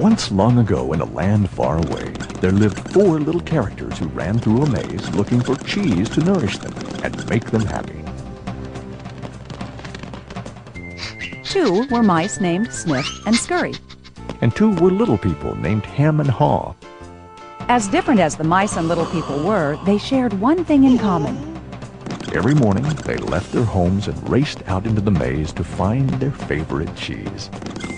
Once long ago in a land far away, there lived four little characters who ran through a maze looking for cheese to nourish them and make them happy. Two were mice named Snip and Scurry. And two were little people named Hem and Haw. As different as the mice and little people were, they shared one thing in common. Every morning, they left their homes and raced out into the maze to find their favorite cheese.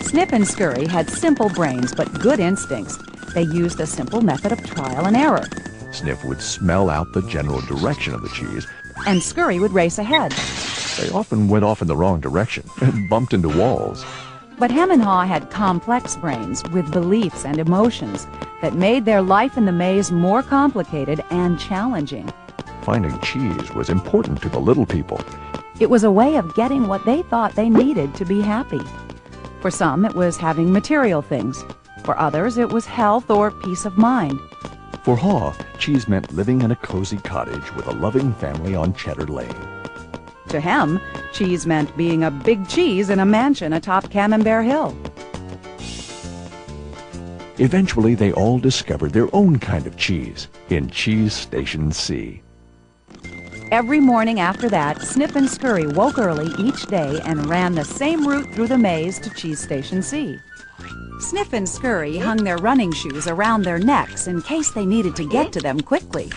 Snip and Scurry had simple brains but good instincts. They used a simple method of trial and error. Snip would smell out the general direction of the cheese, and Scurry would race ahead. They often went off in the wrong direction and bumped into walls. But Hem and Haw had complex brains with beliefs and emotions that made their life in the maze more complicated and challenging. Finding cheese was important to the little people. It was a way of getting what they thought they needed to be happy. For some, it was having material things. For others, it was health or peace of mind. For Haw, cheese meant living in a cozy cottage with a loving family on Cheddar Lane. To Hem, cheese meant being a big cheese in a mansion atop Camembert Hill. Eventually, they all discovered their own kind of cheese in Cheese Station C. Every morning after that, Snip and Scurry woke early each day and ran the same route through the maze to Cheese Station C. Snip and Scurry hung their running shoes around their necks in case they needed to get to them quickly.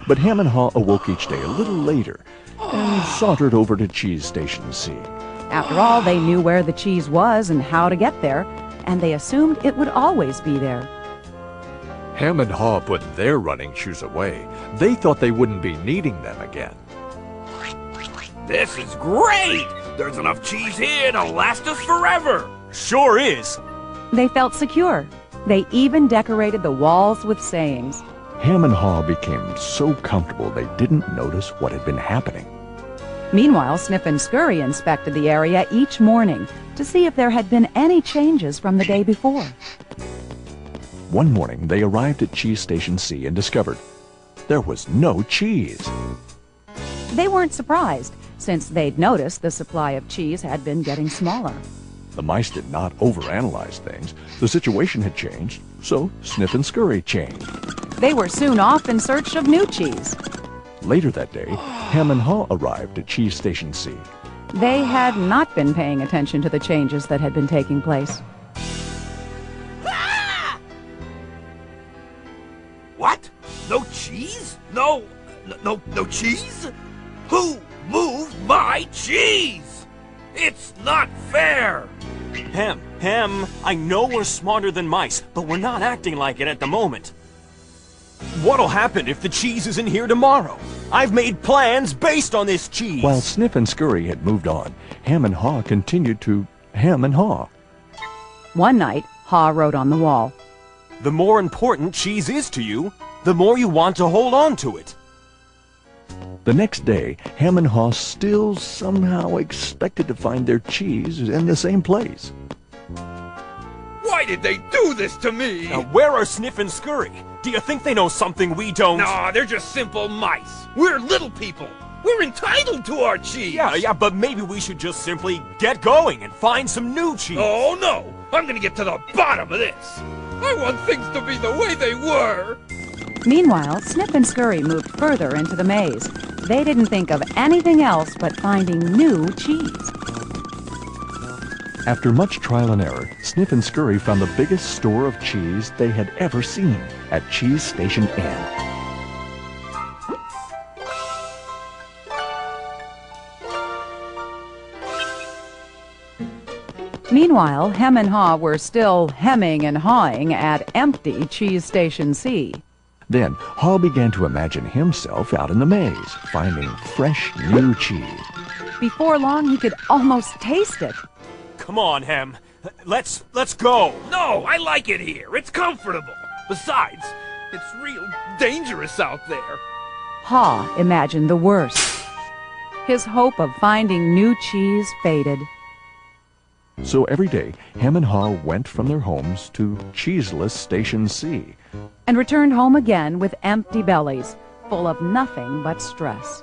But Hem and Haw awoke each day a little later and sauntered over to Cheese Station C. After all, they knew where the cheese was and how to get there, and they assumed it would always be there. Hem and Haw put their running shoes away. They thought they wouldn't be needing them again. This is great! There's enough cheese here to last us forever! Sure is! They felt secure. They even decorated the walls with sayings. Hem and Haw became so comfortable they didn't notice what had been happening. Meanwhile, Snip and Scurry inspected the area each morning to see if there had been any changes from the day before. One morning, they arrived at Cheese Station C and discovered there was no cheese. They weren't surprised, since they'd noticed the supply of cheese had been getting smaller. The mice did not overanalyze things. The situation had changed, so Snip and Scurry changed. They were soon off in search of new cheese. Later that day, Hem and Haw arrived at Cheese Station C. They had not been paying attention to the changes that had been taking place. What? No cheese? No cheese? Who moved my cheese? It's not fair! Hem, I know we're smarter than mice, but we're not acting like it at the moment. What'll happen if the cheese isn't here tomorrow? I've made plans based on this cheese! While Snip and Scurry had moved on, Hem and Haw continued to hem and haw. One night, Haw wrote on the wall, "The more important cheese is to you, the more you want to hold on to it." The next day, Hem and Haw still somehow expected to find their cheese in the same place. Why did they do this to me? Now, where are Snip and Scurry? Do you think they know something we don't? Nah, they're just simple mice. We're little people. We're entitled to our cheese. Yeah, but maybe we should just simply get going and find some new cheese. Oh, no. I'm gonna get to the bottom of this. I want things to be the way they were. Meanwhile, Snip and Scurry moved further into the maze. They didn't think of anything else but finding new cheese. After much trial and error, Snip and Scurry found the biggest store of cheese they had ever seen at Cheese Station N. Meanwhile, Hem and Haw were still hemming and hawing at empty Cheese Station C. Then, Haw began to imagine himself out in the maze, finding fresh, new cheese. Before long, he could almost taste it. Come on, Hem. Let's go. No, I like it here. It's comfortable. Besides, it's real dangerous out there. Haw imagined the worst. His hope of finding new cheese faded. So every day, Hem and Haw went from their homes to Cheeseless Station C. And returned home again with empty bellies, full of nothing but stress.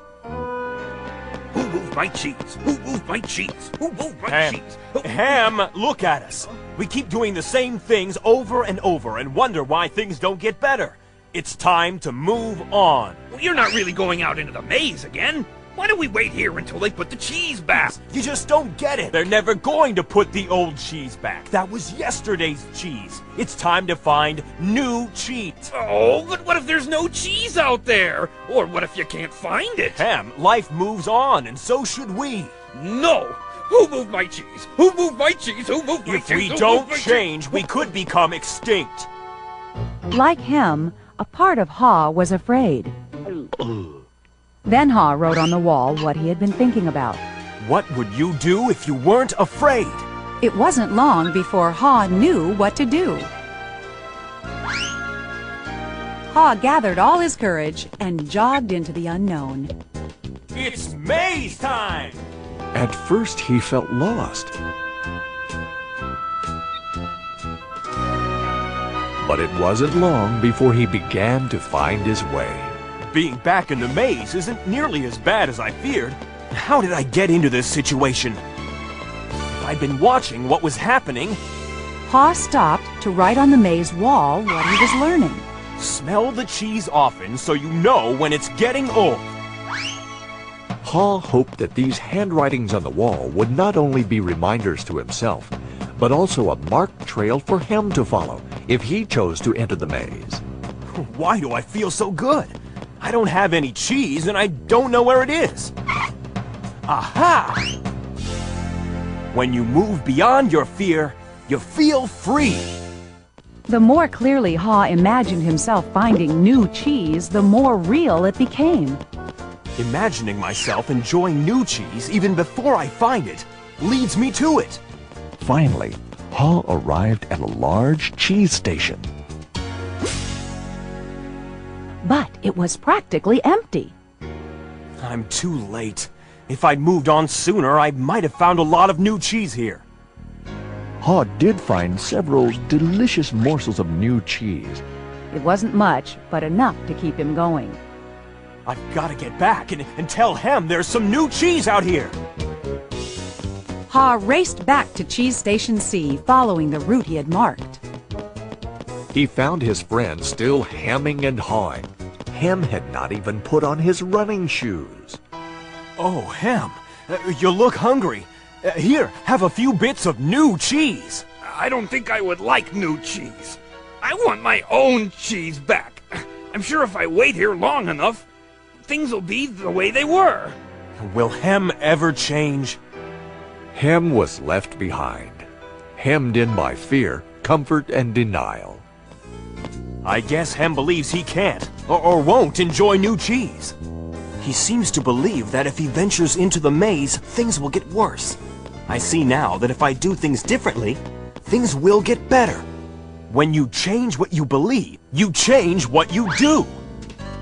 Who moved my cheese? Who moved my cheese? Who moved my Ham, cheese? Ham, look at us. We keep doing the same things over and over and wonder why things don't get better. It's time to move on. Well, you're not really going out into the maze again. Why don't we wait here until they put the cheese back? You just don't get it. They're never going to put the old cheese back. That was yesterday's cheese. It's time to find new cheese. Oh, but what if there's no cheese out there? Or what if you can't find it? Ham, life moves on, and so should we. No! Who moved my cheese? Who moved my cheese? Who moved my If cheese? we Who don't moved my change, cheese? we could become extinct. Like him, a part of Haw was afraid. Then Haw wrote on the wall what he had been thinking about. What would you do if you weren't afraid? It wasn't long before Haw knew what to do. Haw gathered all his courage and jogged into the unknown. It's maze time! At first, he felt lost. But it wasn't long before he began to find his way. Being back in the maze isn't nearly as bad as I feared. How did I get into this situation? If I'd been watching what was happening, Haw stopped to write on the maze wall what he was learning. smell the cheese often so you know when it's getting old. Haw hoped that these handwritings on the wall would not only be reminders to himself, but also a marked trail for him to follow if he chose to enter the maze. Why do I feel so good? I don't have any cheese and I don't know where it is. Aha! When you move beyond your fear, you feel free. The more clearly Haw imagined himself finding new cheese, the more real it became. Imagining myself enjoying new cheese even before I find it leads me to it. Finally, Haw arrived at a large cheese station. But it was practically empty. I'm too late. If I'd moved on sooner, I might have found a lot of new cheese here. Haw did find several delicious morsels of new cheese. It wasn't much, but enough to keep him going. I've got to get back and tell Hem there's some new cheese out here. Haw raced back to Cheese Station C, following the route he had marked. He found his friend still hemming and hawing. Hem had not even put on his running shoes. Oh, Hem, you look hungry. Here, have a few bits of new cheese. I don't think I would like new cheese. I want my own cheese back. I'm sure if I wait here long enough, things will be the way they were. Will Hem ever change? Hem was left behind, hemmed in by fear, comfort, and denial. I guess Hem believes he can't or won't enjoy new cheese. He seems to believe that if he ventures into the maze, things will get worse. I see now that if I do things differently, things will get better. When you change what you believe, you change what you do.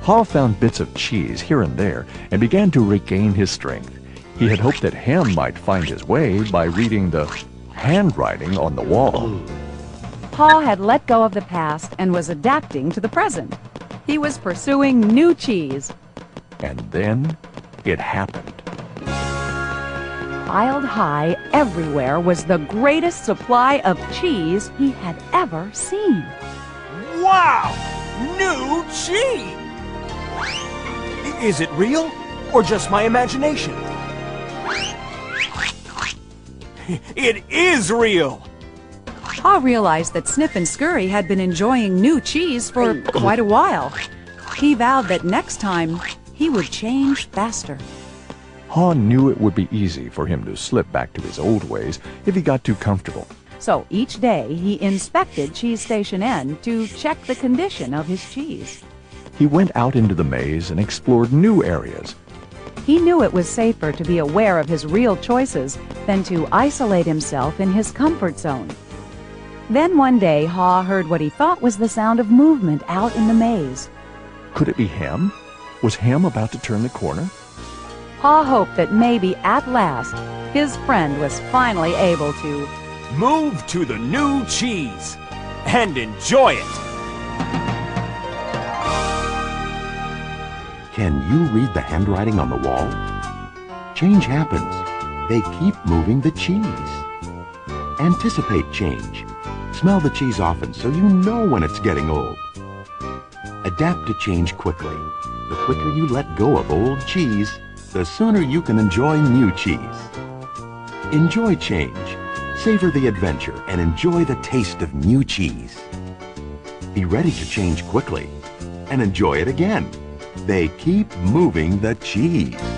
Haw found bits of cheese here and there and began to regain his strength. He had hoped that Hem might find his way by reading the handwriting on the wall. Haw had let go of the past and was adapting to the present. He was pursuing new cheese. And then it happened. Piled high everywhere was the greatest supply of cheese he had ever seen. Wow! New cheese! Is it real or just my imagination? It is real! Haw realized that Snip and Scurry had been enjoying new cheese for quite a while. He vowed that next time he would change faster. Haw knew it would be easy for him to slip back to his old ways if he got too comfortable. So each day he inspected Cheese Station N to check the condition of his cheese. He went out into the maze and explored new areas. He knew it was safer to be aware of his real choices than to isolate himself in his comfort zone. Then one day, Haw heard what he thought was the sound of movement out in the maze. Could it be Hem? Was Hem about to turn the corner? Haw hoped that maybe at last his friend was finally able to Move to the new cheese and enjoy it. Can you read the handwriting on the wall? Change happens. They keep moving the cheese. Anticipate change. Smell the cheese often so you know when it's getting old. Adapt to change quickly. The quicker you let go of old cheese, the sooner you can enjoy new cheese. Enjoy change. Savor the adventure and enjoy the taste of new cheese. Be ready to change quickly and enjoy it again. They keep moving the cheese.